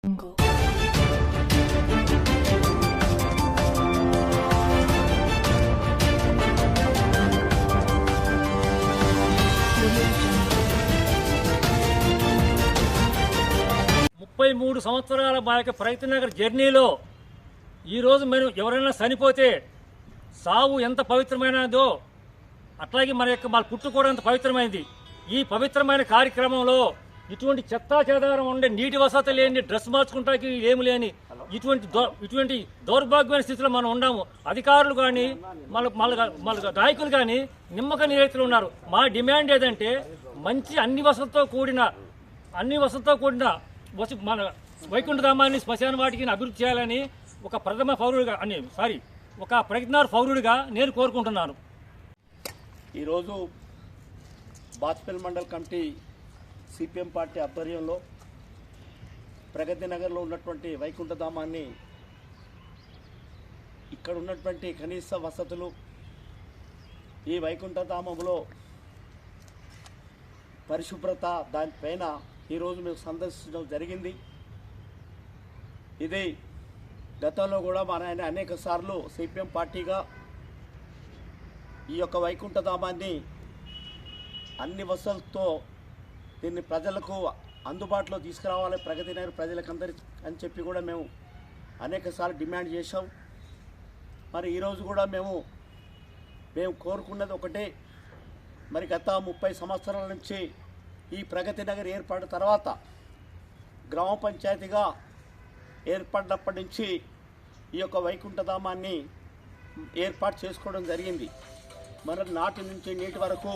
మూడు సంవత్సరాల మా యొక్క ప్రగతి నగర్ జర్నీలో ఈరోజు మనం ఎవరైనా చనిపోతే సావు ఎంత పవిత్రమైనదో అట్లాగే మన పుట్టు కూడా అంత పవిత్రమైనది. ఈ పవిత్రమైన కార్యక్రమంలో ఇటువంటి చెత్తా చెదారం ఉండే నీటి వసతి లేని, డ్రెస్ మార్చుకుంటానికి ఏమి లేని ఇటువంటి దౌర్భాగ్యమైన స్థితిలో మనం ఉన్నాము. అధికారులు కానీ మన నాయకులు కానీ నిమ్మక నిరైతులు ఉన్నారు. మా డిమాండ్ ఏదంటే మంచి అన్ని వసతులతో కూడిన మన వైకుంఠధామాన్ని శ్మశాన వాటికి అభివృద్ధి చేయాలని ఒక ప్రజ్ఞార్ పౌరుడిగా నేను కోరుకుంటున్నాను. ఈరోజు Bachupally mandal committee CPM party ఆధ్వర్యంలో ప్రగతి నగర్లో ఉన్నటువంటి వైకుంఠధామాన్ని, ఇక్కడ ఉన్నటువంటి కనీస వసతులు, ఈ వైకుంఠధామంలో పరిశుభ్రత, దానిపైన ఈరోజు మేము సందర్శించడం జరిగింది. ఇది గతంలో కూడా మన అనేక సార్లు సిపిఎం పార్టీగా ఈ యొక్క వైకుంఠధామాన్ని అన్ని వసతులతో దీన్ని ప్రజలకు అందుబాటులో తీసుకురావాలి, ప్రగతి నగర్ ప్రజలకందరి అని చెప్పి కూడా మేము అనేక సార్లు డిమాండ్ చేశాం. మరి ఈరోజు కూడా మేము కోరుకున్నది ఒకటే, మరి గత 30 సంవత్సరాల నుంచి ఈ ప్రగతి నగర్ ఏర్పడిన తర్వాత గ్రామ పంచాయతీగా ఏర్పడినప్పటి నుంచి ఈ యొక్క వైకుంఠధామాన్ని ఏర్పాటు చేసుకోవడం జరిగింది. మరి నాటి నుంచి నేటి వరకు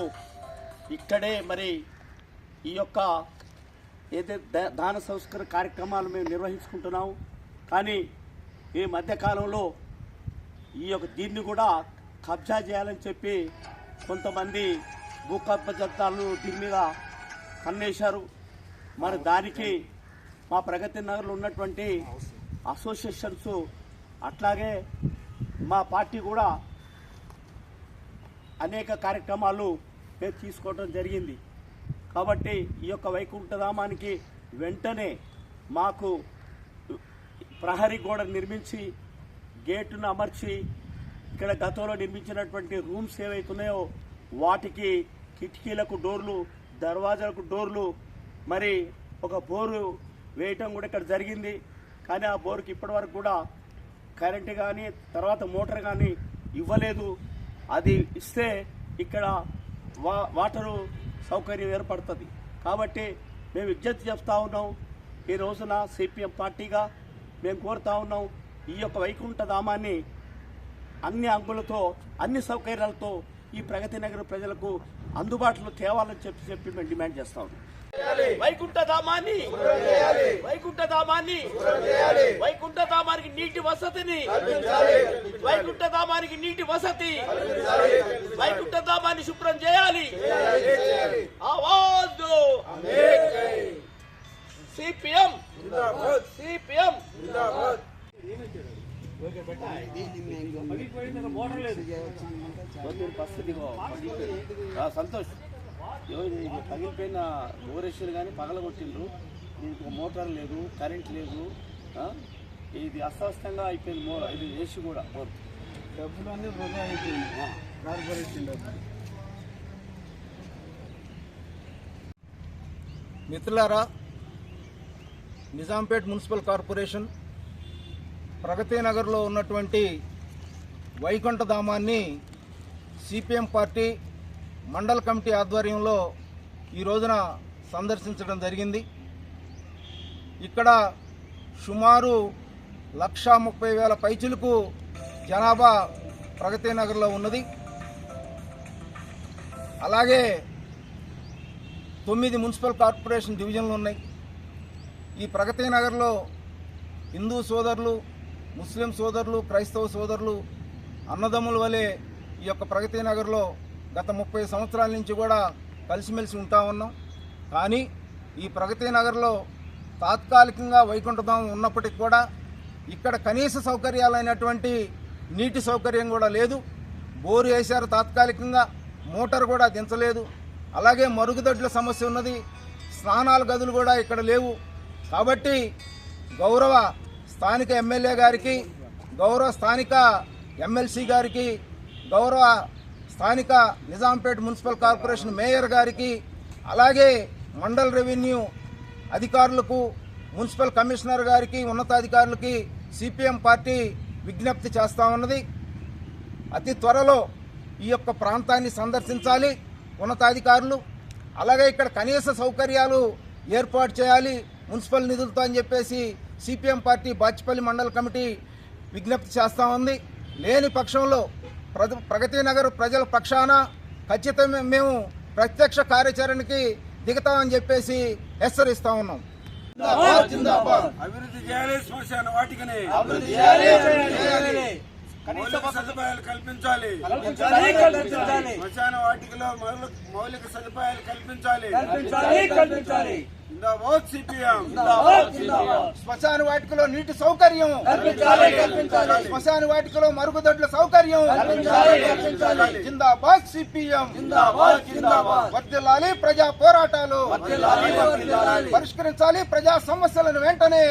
ఇక్కడే మరి ఈ యొక్క ఏదైతే దాన సంస్కార కార్యక్రమాలు మేము నిర్వహించుకుంటున్నాము. కానీ ఈ మధ్యకాలంలో ఈ యొక్క దీన్ని కూడా కబ్జా చేయాలని చెప్పి కొంతమంది భూకబ్జాలు దీని మీద కన్నేశారు. మరి దానికి మా ప్రగతి నగర్లో ఉన్నటువంటి అసోసియేషన్స్ అట్లాగే మా పార్టీ కూడా అనేక కార్యక్రమాలు మేము తీసుకోవడం జరిగింది. కాబట్టి ఈ యొక్క వైకుంఠధామానికి వెంటనే మాకు ప్రహరీ గోడ నిర్మించి, గేటును అమర్చి, ఇక్కడ గతంలో నిర్మించినటువంటి రూమ్స్ ఏవైతున్నాయో వాటికి కిటికీలకు డోర్లు, దర్వాజాలకు డోర్లు, మరి ఒక బోరు వేయటం కూడా ఇక్కడ జరిగింది. కానీ ఆ బోరుకి ఇప్పటివరకు కూడా కరెంటు కానీ తర్వాత మోటార్ కానీ ఇవ్వలేదు. అది ఇస్తే ఇక్కడ వాటరు సౌకర్యం ఏర్పడుతుంది. కాబట్టి మేము విజ్ఞప్తి చేస్తూ ఉన్నాం. ఈ రోజున సిపిఎం పార్టీగా మేము కోరుతా ఉన్నాం, ఈ యొక్క వైకుంఠధామాన్ని అన్ని అంగులతో, అన్ని సౌకర్యాలతో ఈ ప్రగతి నగర ప్రజలకు అందుబాటులో తేవాలని చెప్పి మేము డిమాండ్ చేస్తా ఉన్నాం. వైకుంఠధామానికి నీటి వసతిని, వైకుంఠధామాన్ని శుభ్రం చేయాలి. ఆవాజ్ సిపిఎం. సంతోష్ పగిలిపోయిన బోరేశ్వర్ కానీ పగలగొట్టిండ్రు. దీనికి మోటార్ లేదు, కరెంట్ లేదు, ఇది అస్తవ్యస్తంగా అయిపోయింది. ఇది వేసి కూడా డబ్బులు అన్నీ వృధా అయిపోయింది. కార్పొరేషన్ డబ్బులు. మిత్రులారా, నిజాంపేట్ మున్సిపల్ కార్పొరేషన్ ప్రగతి నగర్లో ఉన్నటువంటి వైకుంఠధామాన్ని సిపిఎం పార్టీ మండల కమిటీ ఆధ్వర్యంలో ఈ రోజున సందర్శించడం జరిగింది. ఇక్కడ సుమారు 1,30,000 పైచిలకు జనాభా ప్రగతి నగర్లో ఉన్నది. అలాగే 9 మున్సిపల్ కార్పొరేషన్ డివిజన్లు ఉన్నాయి. ఈ ప్రగతి నగర్లో హిందూ సోదరులు, ముస్లిం సోదరులు, క్రైస్తవ సోదరులు అన్నదమ్ముల వలె ఈ యొక్క ప్రగతి నగర్లో గత 30 సంవత్సరాల నుంచి కూడా కలిసిమెలిసి ఉంటా ఉన్నాం. కానీ ఈ ప్రగతి నగర్లో తాత్కాలికంగా వైకుంఠధామం ఉన్నప్పటికీ కూడా ఇక్కడ కనీస సౌకర్యాలైనటువంటి నీటి సౌకర్యం కూడా లేదు. బోరు వేశారు తాత్కాలికంగా, మోటార్ కూడా దించలేదు. అలాగే మరుగుదొడ్ల సమస్య ఉన్నది, స్నానాల గదులు కూడా ఇక్కడ లేవు. కాబట్టి గౌరవ స్థానిక ఎమ్మెల్యే గారికి, గౌరవ స్థానిక ఎమ్మెల్సీ గారికి, గౌరవ స్థానిక నిజాంపేట మున్సిపల్ కార్పొరేషన్ మేయర్ గారికి, అలాగే మండల్ రెవెన్యూ అధికారులకు, మున్సిపల్ కమిషనర్ గారికి, ఉన్నతాధికారులకి సిపిఎం పార్టీ విజ్ఞప్తి చేస్తా ఉన్నది. అతి త్వరలో ఈ యొక్క ప్రాంతాన్ని సందర్శించాలి ఉన్నతాధికారులు. అలాగే ఇక్కడ కనీస సౌకర్యాలు ఏర్పాటు చేయాలి మున్సిపల్ నిధులతో అని చెప్పేసి సిపిఎం పార్టీ బాచిపల్లి మండల కమిటీ విజ్ఞప్తి చేస్తూ ఉంది. లేని పక్షంలో ప్రగతి నగర్ ప్రజల పక్షాన ఖచ్చితంగా మేము ప్రత్యక్ష కార్యాచరణకి దిగుతామని చెప్పేసి హెచ్చరిస్తా ఉన్నాం. అభివృద్ధి చేయాలి, శ్మశాన వాటికని అభివృద్ధి చేయాలి. మౌలిక సదుపాయాలు కల్పించాలి. శ్మశాన వాటికలో మౌలిక సదుపాయాలు కల్పించాలి. జిందాబాద్ సిపిఎం. శ్మశాన వాటికలో నీటి సౌకర్యం, శ్మశాన వాటికలో మరుగుదొడ్ల సౌకర్యం. జిందాబాద్ సిపిఎం. వర్ధిల్లాలి ప్రజా పోరాటాలు, పరిష్కరించాలి ప్రజా సమస్యలను వెంటనే.